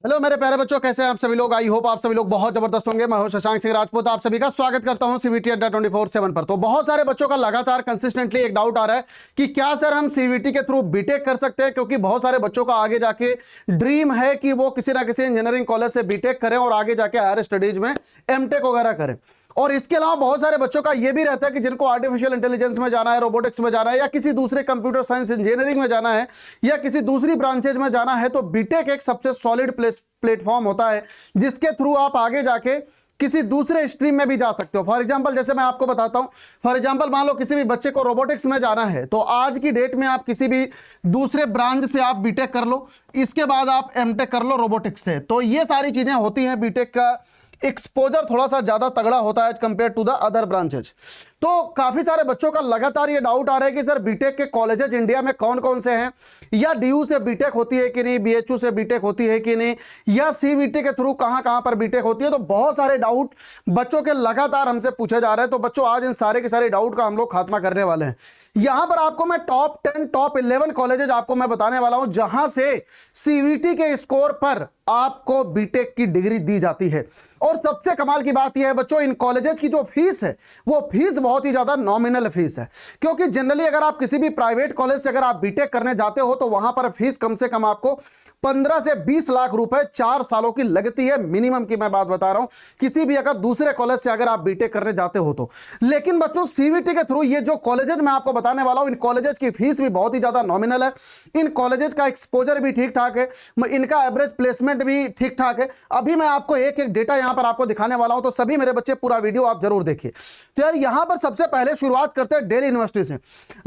Hello मेरे प्यारे बच्चों, कैसे हैं आप सभी लोग। आई होप आप सभी लोग बहुत जबरदस्त होंगे। मैं हूं शशांक सिंह राजपूत, आप सभी का स्वागत करता हूं सीवीटी अड्डा 24/7 पर। तो बहुत सारे बच्चों का लगातार कंसिस्टेंटली एक डाउट आ रहा है कि क्या सर हम सीवीटी के थ्रू बीटेक कर सकते हैं, क्योंकि बहुत सारे बच्चों का आगे जाके ड्रीम है कि वो किसी ना किसी इंजीनियरिंग कॉलेज से बीटेक करें और आगे जाके हायर स्टडीज में एमटेक वगैरह करें। और इसके अलावा बहुत सारे बच्चों का यह भी रहता है कि जिनको आर्टिफिशियल इंटेलिजेंस में जाना है, रोबोटिक्स में जाना है, या किसी दूसरे कंप्यूटर साइंस इंजीनियरिंग में जाना है, या किसी दूसरी ब्रांचेज में जाना है, तो बीटेक एक सबसे सॉलिड प्लेटफॉर्म होता है जिसके थ्रू आप आगे जाके किसी दूसरे स्ट्रीम में भी जा सकते हो। फॉर एग्जांपल जैसे मैं आपको बताता हूं, फॉर एग्जांपल मान लो किसी भी बच्चे को रोबोटिक्स में जाना है, तो आज की डेट में आप किसी भी दूसरे ब्रांच से आप बीटेक कर लो, इसके बाद आप एमटेक कर लो रोबोटिक्स से। तो ये सारी चीजें होती हैं। बीटेक का एक्सपोजर थोड़ा सा ज्यादा तगड़ा होता है compare to the other branches. तो काफी सारे बच्चों का लगातार ये डाउट आ रहा है कि सर बीटेक के कॉलेजेज इंडिया में कौन कौन से हैं, या डीयू से बीटेक होती है कि नहीं, बीएचयू से बीटेक होती है कि नहीं, या सीवीटी के थ्रू कहां कहां पर बीटेक होती है। तो बहुत सारे डाउट बच्चों के लगातार हमसे पूछे जा रहे हैं। तो बच्चों आज इन सारे के सारे डाउट का हम लोग खात्मा करने वाले हैं। यहां पर आपको मैं टॉप 10 टॉप 11 कॉलेजेज आपको मैं बताने वाला हूं जहां से सीवीटी के स्कोर पर आपको बीटेक की डिग्री दी जाती है। और सबसे कमाल की बात यह है बच्चों, इन कॉलेजेस की जो फीस है वो फीस बहुत ही ज्यादा नॉमिनल फीस है। क्योंकि जनरली अगर आप किसी भी प्राइवेट कॉलेज से अगर आप बीटेक करने जाते हो तो वहां पर फीस कम से कम आपको 15 से 20 लाख रुपए 4 सालों की लगती है, मिनिमम की मैं बात बता रहा हूं, किसी भी अगर दूसरे कॉलेज से अगर आप बीटेक करने जाते हो तो। लेकिन बच्चों सीवीटी के थ्रू ये जो कॉलेजेस मैं आपको बताने वाला हूं, इन कॉलेजेस की फीस भी बहुत ही ज्यादा नॉमिनल है, इन कॉलेजेस का एक्सपोजर भी ठीक ठाक है, इनका एवरेज प्लेसमेंट भी ठीक ठाक है। अभी मैं आपको एक एक डेटा यहां पर आपको दिखाने वाला हूं, तो सभी मेरे बच्चे पूरा वीडियो आप जरूर देखिए। तो यार यहां पर सबसे पहले शुरुआत करते हैं दिल्ली यूनिवर्सिटी से।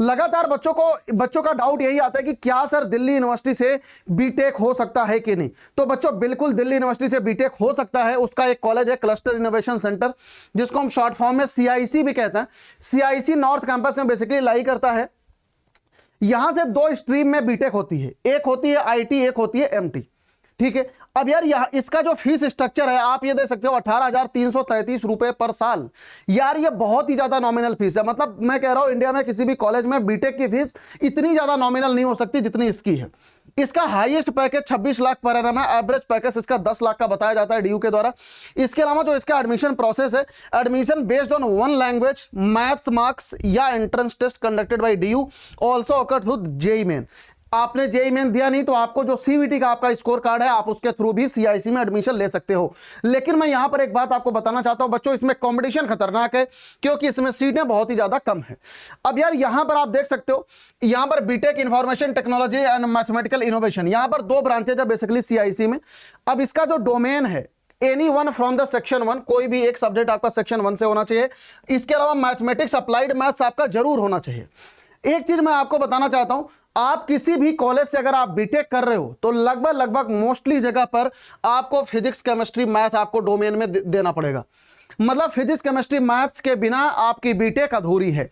लगातार बच्चों का डाउट यही आता है कि क्या सर दिल्ली यूनिवर्सिटी से बीटेक हो सकता है कि नहीं। तो बच्चों बिल्कुल दिल्ली यूनिवर्सिटी से बीटेक हो सकता है। उसका एक कॉलेज है क्लस्टर इनोवेशन सेंटर, जिसको हम शॉर्ट फॉर्म में सीआईसी भी कहते हैं। सीआईसी नॉर्थ कैंपस में बेसिकली लाई करता है। यहां से 2 स्ट्रीम में बीटेक होती है, एक होती है आईटी, एक होती है एमटी। ठीक है। अब यार यहां इसका जो फीस स्ट्रक्चर है आप ये देख सकते हो 18,333 रुपए पर साल। यार ये बहुत ही ज्यादा नॉमिनल फीस है। मतलब मैं कह रहा हूं इंडिया में किसी भी कॉलेज में बीटेक की फीस इतनी ज्यादा नॉमिनल नहीं हो सकती जितनी इसकी है। इसका highest package 26 lakh per annum है, एवरेज पैकेज इसका 10 लाख का बताया जाता है डीयू के द्वारा। इसके अलावा जो इसका एडमिशन प्रोसेस है, admission based on 1 language, maths marks या entrance test conducted by DU, also अकर थ्रू जेईई मेन। आपने जेईई मेन दिया नहीं तो आपको जो सीवीटी का आपका स्कोर कार्ड है आप उसके थ्रू भी सीआईसी में एडमिशन ले सकते हो। लेकिन मैं यहां पर एक बात आपको बताना चाहता हूं बच्चों, इसमें कंपटीशन खतरनाक है क्योंकि इसमें सीटें बहुत ही ज्यादा कम है। अब यार यहां पर आप देख सकते हो, यहां पर BTech information technology and mathematical innovation, यहां पर 2 ब्रांचेज है बेसिकली सीआईसी में। अब इसका जो डोमेन है any one from the section 1, कोई भी एक सब्जेक्ट आपका सेक्शन 1 से होना चाहिए। इसके अलावा मैथमेटिक्स अप्लाइड मैथ्स आपका जरूर होना चाहिए। एक चीज मैं आपको बताना चाहता हूं, आप किसी भी कॉलेज से अगर आप बीटेक कर रहे हो तो लगभग मोस्टली जगह पर आपको फिजिक्स केमिस्ट्री मैथ आपको डोमेन में देना पड़ेगा। मतलब फिजिक्स केमिस्ट्री मैथ्स के बिना आपकी बीटेक अधूरी है।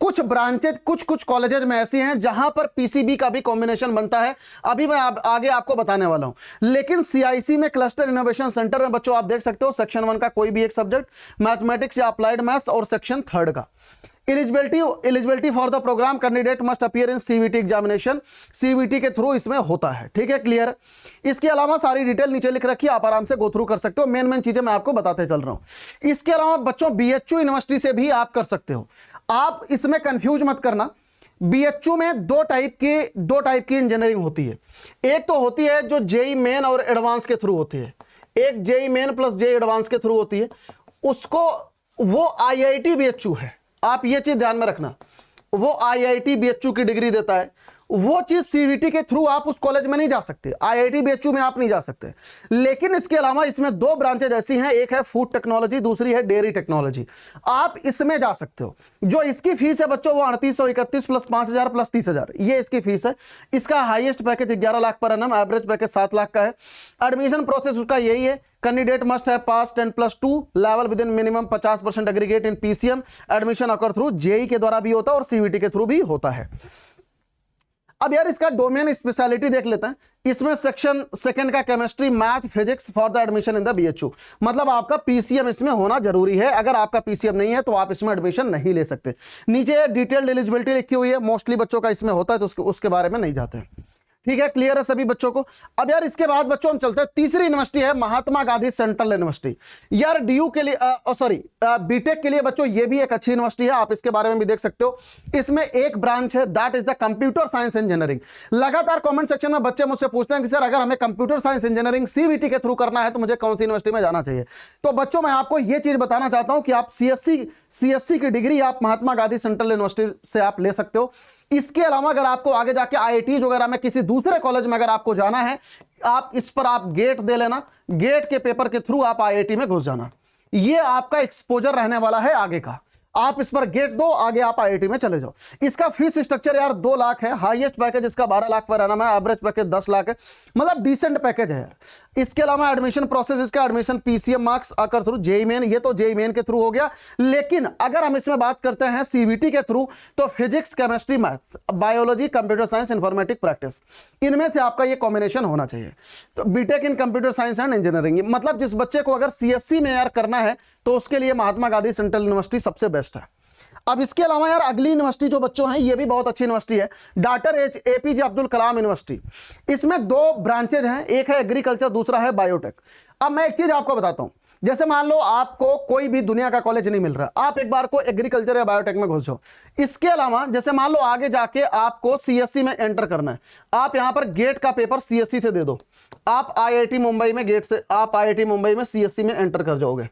कुछ ब्रांचेज कुछ कॉलेजेज में ऐसी हैं जहां पर पीसीबी का भी कॉम्बिनेशन बनता है, अभी मैं आगे आपको बताने वाला हूं। लेकिन सीआईसी में क्लस्टर इनोवेशन सेंटर में बच्चों आप देख सकते हो सेक्शन 1 का कोई भी एक सब्जेक्ट, मैथमेटिक्स या अप्लाइड मैथ्स, और सेक्शन 3 का eligibility for the programme candidate must appear in CVT examination, CVT के थ्रू इसमें होता है। ठीक है, क्लियर है। इसके अलावा सारी डिटेल नीचे लिख रखी है, आप आराम से गो थ्रू कर सकते हो। मेन चीजें मैं आपको बताते चल रहा हूं। इसके अलावा बच्चों बीएचयू यूनिवर्सिटी से भी आप कर सकते हो। आप इसमें कंफ्यूज मत करना, बीएचयू में दो टाइप की इंजीनियरिंग होती है। एक तो होती है जो जेईई मेन और एडवांस के थ्रू होती है, एक JEE main plus JEE advance के थ्रू होती है, उसको वो आईआईटी बीएचयू है। आप ये चीज ध्यान में रखना, वो आईआईटी बीएचयू की डिग्री देता है। वो चीज सीवीटी के थ्रू आप उस कॉलेज में नहीं जा सकते, आईआईटी बीएचयू में आप नहीं जा सकते। लेकिन इसके अलावा इसमें 2 ब्रांचेज ऐसी हैं, एक है फूड टेक्नोलॉजी, दूसरी है डेयरी टेक्नोलॉजी। आप इसमें जा सकते हो। जो इसकी फीस है बच्चों वो 3831 प्लस 5000 प्लस 30,000 ये इसकी फीस है। इसका highest package 11 lakh per annum, average package 7 lakh का है। एडमिशन प्रोसेस उसका यही है, कैंडिडेट मस्ट है पास 10+2 level with in minimum 50% aggregate in PCM. Admission occur through JEE के द्वारा भी होता है और सीवीटी के थ्रू भी होता है। अब यार इसका डोमेन स्पेशलिटी देख लेते हैं। इसमें सेक्शन 2 का chemistry math physics for the admission in the BHU, मतलब आपका पीसीएम इसमें होना जरूरी है। अगर आपका पीसीएम नहीं है तो आप इसमें एडमिशन नहीं ले सकते। नीचे डिटेल्ड एलिजिबिलिटी लिखी हुई है, मोस्टली बच्चों का इसमें होता है तो उसके बारे में नहीं जाते हैं। ठीक है, क्लियर है सभी बच्चों को। अब यार इसके बाद बच्चों हम चलते हैं, तीसरी यूनिवर्सिटी है महात्मा गांधी सेंट्रल यूनिवर्सिटी। यार डीयू के लिए सॉरी बीटेक के लिए बच्चों ये भी एक अच्छी यूनिवर्सिटी है, आप इसके बारे में भी देख सकते हो। इसमें एक ब्रांच है that is the computer science engineering. लगातार कमेंट सेक्शन में बच्चे मुझसे पूछते हैं कि सर अगर हमें कंप्यूटर साइंस इंजीनियरिंग सीबीटी के थ्रू करना है तो मुझे कौन सी यूनिवर्सिटी में जाना चाहिए। तो बच्चों मैं आपको यह चीज बताना चाहता हूं कि आप सीएससी की डिग्री आप महात्मा गांधी सेंट्रल यूनिवर्सिटी से आप ले सकते हो। इसके अलावा अगर आपको आगे जाके आईआईटी वगैरह में किसी दूसरे कॉलेज में अगर आपको जाना है, आप इस पर आप गेट दे लेना, गेट के पेपर के थ्रू आप आईआईटी में घुस जाना। ये आपका एक्सपोजर रहने वाला है आगे का, आप इस पर गेट दो, आगे आप आईआईटी में चले जाओ। इसका फीस स्ट्रक्चर यार 2 लाख है, हाईएस्ट पैकेज इसका 12 लाख पर एनम है, एवरेज पैकेज 10 लाख है, मतलब डिसेंट पैकेज है यार। इसके अलावा एडमिशन प्रोसेस, इसका एडमिशन पीसीएम मार्क्स आकर थ्रू जेईई मेन, ये तो जेईई मेन के थ्रू हो गया। लेकिन अगर हम इसमें बात करते हैं सीबीटी के थ्रू, तो physics, chemistry, maths, biology, computer science, informatic practice, इनमें से आपका ये कॉम्बिनेशन होना चाहिए। तो BTech in computer science and engineering, मतलब जिस बच्चे को अगर सीएससी में यार करना है तो उसके लिए महात्मा गांधी सेंट्रल यूनिवर्सिटी सबसे बेस्ट है। अब इसके अलावा यार अगली यूनिवर्सिटी जो बच्चों हैं, ये भी बहुत अच्छी यूनिवर्सिटी है, doctor APJ Abdul Kalam university. इसमें 2 ब्रांचेज हैं, एक है एग्रीकल्चर, दूसरा है बायोटेक। अब मैं एक चीज आपको बताता हूं, जैसे मान लो आपको कोई भी दुनिया का कॉलेज नहीं मिल रहा, आप एक बार को एग्रीकल्चर या बायोटेक में घुस जाओ। इसके अलावा जैसे मान लो आगे जाके आपको सीएससी में एंटर करना है, आप यहां पर गेट का पेपर सीएससी से दे दो, आप आईआईटी मुंबई में गेट से, आप आईआईटी मुंबई में सीएससी में एंटर कर जाओगे।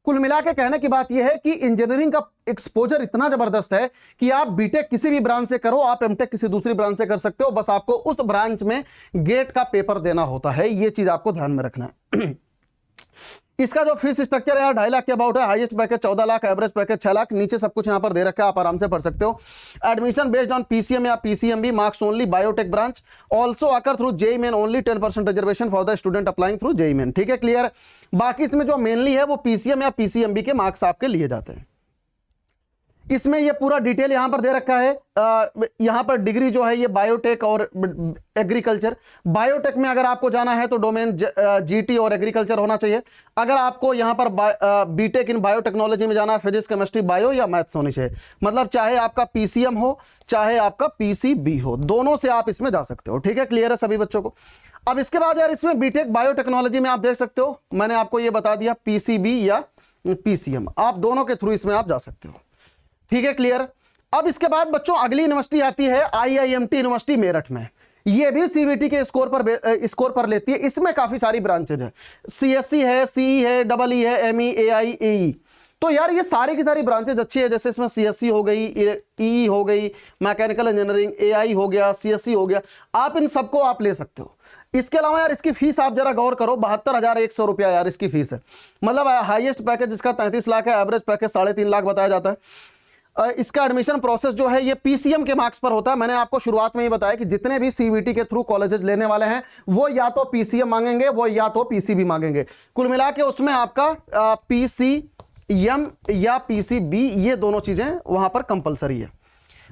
कुल मिला के कहने की बात यह है कि इंजीनियरिंग का एक्सपोजर इतना जबरदस्त है कि आप बीटेक किसी भी ब्रांच से करो, आप एमटेक किसी दूसरी ब्रांच से कर सकते हो, बस आपको उस ब्रांच में गेट का पेपर देना होता है। यह चीज आपको ध्यान में रखना है। इसका जो फीस स्ट्रक्चर है 2.5 लाख के अबाउट है, highest package 14 lakh, average package 6 lakh, नीचे सब कुछ यहां पर दे रखा है, आप आराम से पढ़ सकते हो। एडमिशन बेस्ड ऑन पीसीएम या PCMB, marks only, biotech branch also आकर through JEE main only, 10% reservation for the student applying through JEE main. ठीक है, क्लियर। बाकी इसमें जो मेनली है वो पीसीएम या पीसीएमबी के मार्क्स आपके लिए जाते हैं। इसमें ये पूरा डिटेल यहां पर दे रखा है। यहां पर डिग्री जो है ये बायोटेक और एग्रीकल्चर, बायोटेक में अगर आपको जाना है तो डोमेन जीटी और एग्रीकल्चर होना चाहिए। अगर आपको यहां पर बीटेक इन बायोटेक्नोलॉजी में जाना है, फिजिक्स, केमिस्ट्री, बायो या मैथ्स होनी चाहिए, मतलब चाहे आपका पीसीएम हो चाहे आपका पीसीबी हो, दोनों से आप इसमें जा सकते हो। ठीक है, क्लियर है सभी बच्चों को। अब इसके बाद यार इसमें बीटेक बायोटेक्नोलॉजी में आप देख सकते हो, मैंने आपको ये बता दिया, पीसीबी या पीसीएम, आप दोनों के थ्रू इसमें आप जा सकते हो। ठीक है, क्लियर। अब इसके बाद बच्चों अगली यूनिवर्सिटी आती है आईआईएमटी यूनिवर्सिटी मेरठ में। ये भी सीबीटी के स्कोर पर लेती है। इसमें काफी सारी ब्रांचेज है, सीएससी है, सीई है, डबल ई है, एमई, एआई, एई। तो यार ये सारी की सारी ब्रांचेज अच्छी है। जैसे इसमें सीएससी हो गई, ई हो गई, मैकेनिकल इंजीनियरिंग, एआई हो गया, सीएससी हो गया, आप इन सबको आप ले सकते हो। इसके अलावा यार इसकी फीस आप जरा गौर करो, 72,100 रुपया यार इसकी फीस है, मतलब हाईएस्ट पैकेज इसका 33 लाख है, एवरेज पैकेज 3.5 लाख बताया जाता है। इसका एडमिशन प्रोसेस जो है ये पीसीएम के मार्क्स पर होता है। मैंने आपको शुरुआत में ही बताया कि जितने भी सीबीटी के थ्रू कॉलेजेस लेने वाले हैं वो या तो पीसीएम मांगेंगे, वो या तो पीसीबी मांगेंगे। कुल मिला के उसमें आपका पीसीएम या पीसीबी, ये दोनों चीजें वहां पर कंपलसरी है।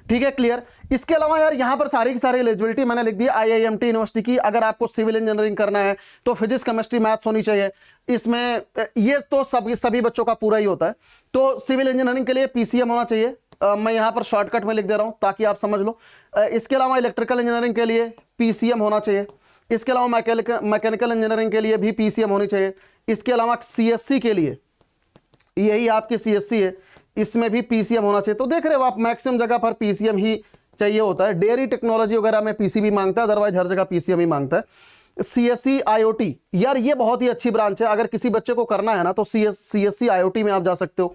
ठीक है, क्लियर। इसके अलावा यार यहां पर सारी की सारी एलिजिबिलिटी मैंने लिख दी आईआईएमटी यूनिवर्सिटी की। अगर आपको सिविल इंजीनियरिंग करना है तो फिजिक्स, केमिस्ट्री, मैथ्स होनी चाहिए। इसमें ये तो सभी बच्चों का पूरा ही होता है। तो सिविल इंजीनियरिंग के लिए पीसीएम होना चाहिए, मैं यहां पर शॉर्टकट में लिख दे रहा हूं ताकि आप समझ लो। इसके अलावा इलेक्ट्रिकल इंजीनियरिंग के लिए पीसीएम होना चाहिए। इसके अलावा मैकेनिकल इंजीनियरिंग के लिए भी पीसीएम होनी चाहिए। इसके अलावा सीएससी के लिए, यही आपकी सीएससी है, इसमें भी पीसीएम होना चाहिए। तो देख रहे हो आप, मैक्सिमम जगह पर पीसीएम ही चाहिए होता है। डेयरी टेक्नोलॉजी वगैरह में पीसीबी मांगता है, अदरवाइज हर जगह पीसीएम ही मांगता है। सीएससी आईओटी, यार ये बहुत ही अच्छी ब्रांच है। अगर किसी बच्चे को करना है ना तो सीएससी आईओटी में आप जा सकते हो।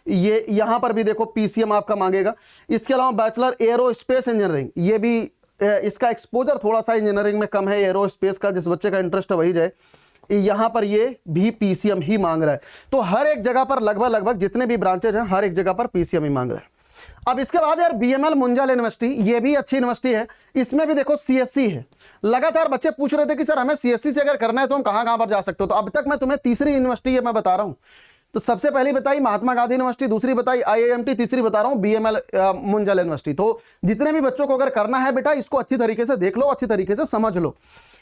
ये यहां पर भी देखो पीसीएम आपका मांगेगा। इसके अलावा बैचलर एरोस्पेस इंजीनियरिंग, ये भी इसका एक्सपोजर थोड़ा सा इंजीनियरिंग में कम है, एरोस्पेस का, जिस बच्चे का इंटरेस्ट है वही जाए। यहां पर ये भी पीसीएम ही मांग रहा है। तो हर एक जगह पर लगभग जितने भी ब्रांचेज हैं हर एक जगह पर पीसीएम ही मांग रहा है। अब इसके बाद यार बीएमएल मुंजाल यूनिवर्सिटी, ये भी अच्छी यूनिवर्सिटी है। इसमें भी देखो सीएससी है। लगातार बच्चे पूछ रहे थे कि सर हमें सीएससी से अगर करना है तो हम कहां पर जा सकते हो। तो अब तक मैं तुम्हें तीसरी यूनिवर्सिटी है मैं बता रहा हूं। तो सबसे पहली बताई महात्मा गांधी यूनिवर्सिटी, दूसरी बताई आईआईएमटी, तीसरी बता रहा हूं बीएमएल मुंजाल यूनिवर्सिटी। तो जितने भी बच्चों को अगर करना है बेटा, इसको अच्छी तरीके से देख लो, अच्छी तरीके से समझ लो।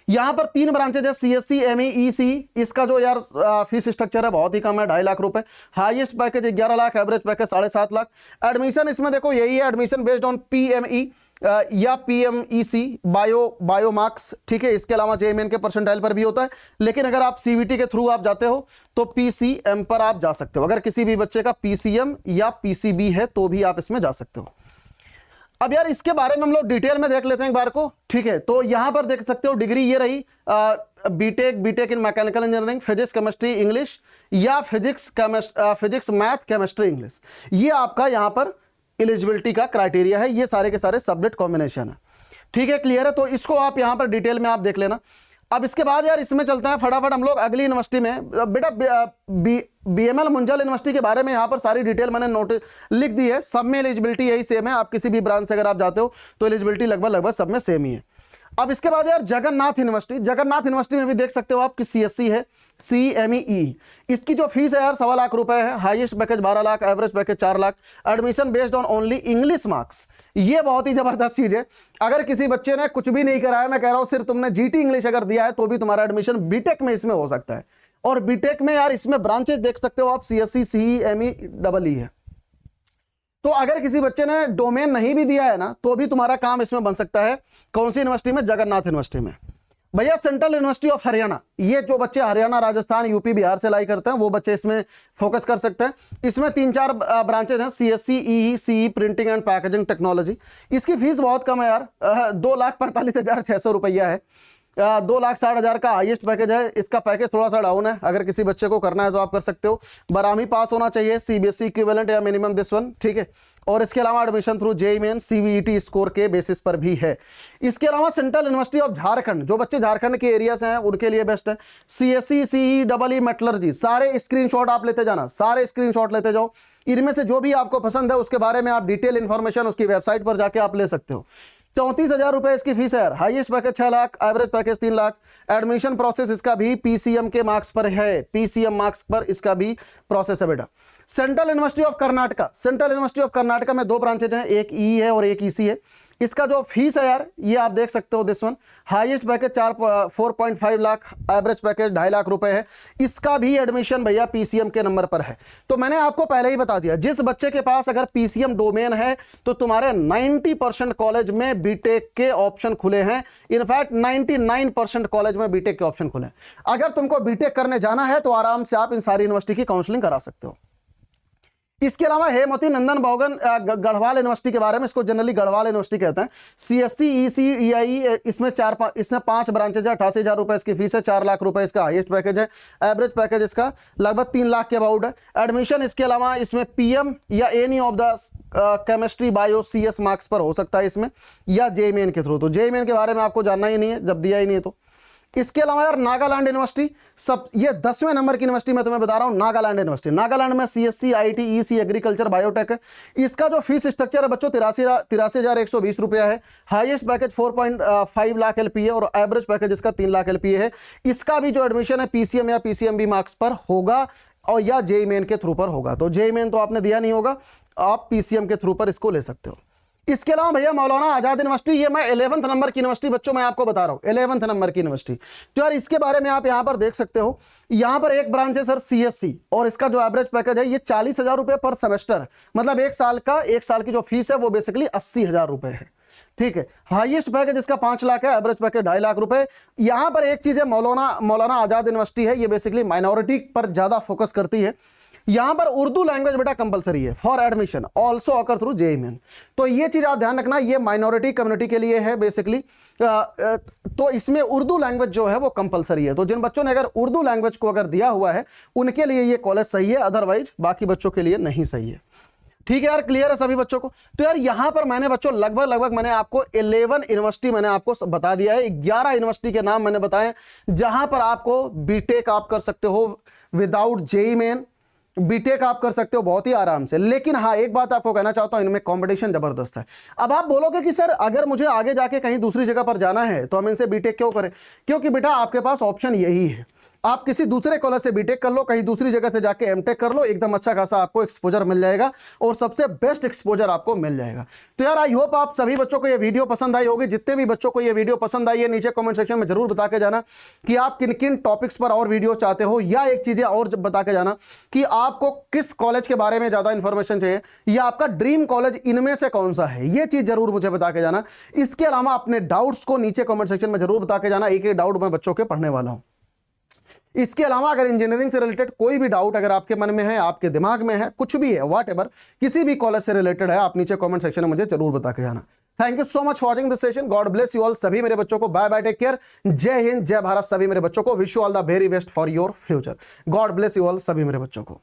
यहां पर 3 ब्रांचेज है, सीएससी, एमई, ईसी। इसका जो यार फीस स्ट्रक्चर है बहुत ही कम है, 2.5 लाख रुपए। Highest package 11 lakh, average package 7.5 lakh. Admission इसमें देखो यही है, एडमिशन बेस्ड ऑन पीएमई, या PMEC बायोमार्क्स, ठीक है। इसके अलावा JMN के परसेंटाइल पर भी होता है, लेकिन अगर आप CVT के थ्रू आप जाते हो तो PCM पर आप जा सकते हो। अगर किसी भी बच्चे का PCM या PCB है तो भी आप इसमें जा सकते हो। अब यार इसके बारे में हम लोग डिटेल में देख लेते हैं एक बार को, ठीक है। तो यहां पर देख सकते हो डिग्री ये रही, BTech in mechanical engineering, physics chemistry English या फिजिक्स मैथ केमिस्ट्री इंग्लिश, ये आपका यहां पर एलिजिबिलिटी का क्राइटेरिया है। ये सारे के सारे सब्जेक्ट कॉम्बिनेशन है, ठीक है, क्लियर है। तो इसको आप यहां पर डिटेल में आप देख लेना। अब इसके बाद यार इसमें चलता है फटाफट हम लोग अगली यूनिवर्सिटी में। बेटा BML मुंजाल यूनिवर्सिटी के बारे में यहाँ पर सारी डिटेल मैंने नोट लिख दी है। सब में एलिजिबिलिटी यही सेम है। आप किसी भी ब्रांच से अगर आप जाते हो तो एलिजिबिलिटी लगभग सब में सेम ही है। अब इसके बाद यार जगन्नाथ यूनिवर्सिटी में भी देख सकते हो आप कि CSC है, CMEE। इसकी जो फीस है यार 1.25 लाख रुपए है। Highest package 12 lakh, average package 4 lakh. Admission based on only English marks. ये बहुत ही जबरदस्त चीज है। अगर किसी बच्चे ने कुछ भी नहीं कराया, मैं कह रहा हूं सिर्फ तुमने GT इंग्लिश अगर दिया है तो भी तुम्हारा एडमिशन बीटेक में इसमें हो सकता है। और बीटेक में यार इसमें ब्रांचेस देख सकते हो आप, CSC, CE, ME, EE है। तो अगर किसी बच्चे ने डोमेन नहीं भी दिया है ना तो भी तुम्हारा काम इसमें बन सकता है। कौन सी यूनिवर्सिटी में? जगन्नाथ यूनिवर्सिटी में। भैया सेंट्रल यूनिवर्सिटी ऑफ हरियाणा, ये जो बच्चे हरियाणा, राजस्थान, यूपी, बिहार से लाई करते हैं वो बच्चे इसमें फोकस कर सकते हैं। इसमें 3-4 ब्रांचेज हैं, CSC, EE, CE, printing and packaging technology. इसकी फीस बहुत कम है यार, 2,45,600 रुपया है। 2,60,000 का हाईएस्ट पैकेज है। इसका पैकेज थोड़ा सा डाउन है, अगर किसी बच्चे को करना है तो आप कर सकते हो। बारहवीं पास होना चाहिए, CBSE इक्विवेलेंट या मिनिमम दिस वन, ठीक है। और इसके अलावा admission through JEE main CVET score के बेसिस पर भी है। इसके अलावा सेंट्रल यूनिवर्सिटी ऑफ झारखंड, जो बच्चे झारखंड के एरिया से हैं उनके लिए बेस्ट है। CSC, CE, EE मेटलर्जी, सारे स्क्रीनशॉट आप लेते जाना, सारे स्क्रीनशॉट लेते जाओ। इनमें से जो भी आपको पसंद है उसके बारे में आप डिटेल इंफॉर्मेशन उसकी वेबसाइट पर जाके आप ले सकते हो। 34,000 रुपए इसकी फीस है यार। Highest package 6 lakh, average package 3 lakh. Admission process इसका भी PCM के मार्क्स पर है, PCM मार्क्स पर इसका भी प्रोसेस है बेटा। सेंट्रल यूनिवर्सिटी ऑफ कर्नाटका में 2 ब्रांचेज हैं, एक EE है और एक EC है। इसका जो फीस है यार ये आप देख सकते हो this one. Highest package 4.5 lakh, average package 2.5 lakh रुपए है। इसका भी एडमिशन भैया PCM के नंबर पर है। तो मैंने आपको पहले ही बता दिया, जिस बच्चे के पास अगर PCM डोमेन है तो तुम्हारे 90% कॉलेज में बीटेक के ऑप्शन खुले हैं। इनफैक्ट 99% कॉलेज में बीटेक के ऑप्शन खुले हैं। अगर तुमको बीटेक करने जाना है तो आराम से आप इन सारी यूनिवर्सिटी की काउंसलिंग करा सकते हो। इसके अलावा हेमवती नंदन बहुगन गढ़वाल यूनिवर्सिटी के बारे में, इसको जनरली गढ़वाल यूनिवर्सिटी कहते हैं। CSC, EC, EIE, इसमें 5 ब्रांचेज है। 88,000 रुपए इसकी फीस है, 4 लाख रुपए इसका हाईएस्ट पैकेज है। एवरेज पैकेज इसका लगभग 3 लाख के अबाउट है। एडमिशन इसके अलावा इसमें PM या any of the chemistry, bio, CS marks पर हो सकता है इसमें, या JEE मेन के थ्रू। तो JEE मेन के बारे में आपको जानना ही नहीं है जब दिया ही नहीं है तो। इसके अलावा यार नागालैंड यूनिवर्सिटी, सब ये 10वें नंबर की यूनिवर्सिटी मैं तुम्हें बता रहा हूं। नागालैंड यूनिवर्सिटी, नागालैंड में CSC, IT, EC, agriculture, biotech है। इसका जो फीस स्ट्रक्चर है बच्चों 83,120 रुपया है। हाईएस्ट पैकेज 4.5 लाख LPA है और एवरेज पैकेज इसका 3 लाख LPA है। इसका भी जो एडमिशन है PCM या PCMB मार्क्स पर होगा और या JEE मेन के थ्रू पर होगा। तो JEE मेन तो आपने दिया नहीं होगा, आप PCM के थ्रू पर इसको ले सकते हो। इसके अलावा भैया मौलाना आजाद यूनिवर्सिटी, ये मैं 11th नंबर की यूनिवर्सिटी बच्चों मैं आपको बता रहा हूं, 11th नंबर की यूनिवर्सिटी। तो यार इसके बारे में आप यहां पर देख सकते हो। यहां पर एक ब्रांच है सर CSC, और इसका जो एवरेज पैकेज है ये 40,000 रुपए पर सेमेस्टर, मतलब एक साल की जो फीस है वो बेसिकली 80,000 रुपए है, ठीक है। हाईएस्ट पैकेज इसका 5 लाख है, एवरेज पैकेज 2.5 लाख रुपए। यहां पर एक चीज है, मौलाना आजाद यूनिवर्सिटी है, ये बेसिकली माइनॉरिटी पर ज्यादा फोकस करती है। यहां पर उर्दू लैंग्वेज बेटा कंपलसरी है फॉर एडमिशन, ऑल्सो अकर थ्रू JEE मेन। तो ये चीज आप ध्यान रखना, ये माइनॉरिटी कम्युनिटी के लिए है बेसिकली। तो इसमें उर्दू लैंग्वेज जो है वो कंपलसरी है। तो जिन बच्चों ने अगर उर्दू लैंग्वेज को अगर दिया हुआ है उनके लिए ये कॉलेज सही है, अदरवाइज बाकी बच्चों के लिए नहीं सही है। ठीक है यार, क्लियर है सभी बच्चों को। तो यार यहां पर मैंने बच्चों लगभग मैंने आपको 11 यूनिवर्सिटी मैंने आपको बता दिया है। 11 यूनिवर्सिटी के नाम मैंने बताए जहां पर आपको बीटेक आप कर सकते हो विदाउट JEE मेन। बीटेक आप कर सकते हो बहुत ही आराम से। लेकिन हाँ, एक बात आपको कहना चाहता हूं, इनमें कंपटीशन जबरदस्त है। अब आप बोलोगे कि सर अगर मुझे आगे जाके कहीं दूसरी जगह पर जाना है तो हम इनसे बीटेक क्यों करें? क्योंकि बेटा आपके पास ऑप्शन यही है। आप किसी दूसरे कॉलेज से बीटेक कर लो, कहीं दूसरी जगह से जाके एमटेक कर लो, एकदम अच्छा खासा आपको एक्सपोजर मिल जाएगा और सबसे बेस्ट एक्सपोजर आपको मिल जाएगा। तो यार आई होप आप सभी बच्चों को ये वीडियो पसंद आई होगी। जितने भी बच्चों को ये वीडियो पसंद आई है नीचे कमेंट सेक्शन में जरूर बता के जाना कि आप किन किन टॉपिक्स पर और वीडियो चाहते हो, या एक चीजें और बता के जाना कि आपको किस कॉलेज के बारे में ज्यादा इंफॉर्मेशन चाहिए या आपका ड्रीम कॉलेज इनमें से कौन सा है, ये चीज जरूर मुझे बता के जाना। इसके अलावा अपने डाउट्स को नीचे कमेंट सेक्शन में जरूर बता के जाना, एक एक डाउट मैं बच्चों के पढ़ने वाला हूं। इसके अलावा अगर इंजीनियरिंग से रिलेटेड कोई भी डाउट अगर आपके मन में है, आपके दिमाग में है, कुछ भी है, व्हाटएवर, किसी भी कॉलेज से रिलेटेड है, आप नीचे कमेंट सेक्शन में मुझे जरूर बता के जाना। Thank you so much for watching this session. God bless you all सभी मेरे बच्चों को। बाय बाय, टेक केयर, जय हिंद, जय भारत सभी मेरे बच्चों को। Wish you all the very best for your future. God bless you all सभी मेरे बच्चों को।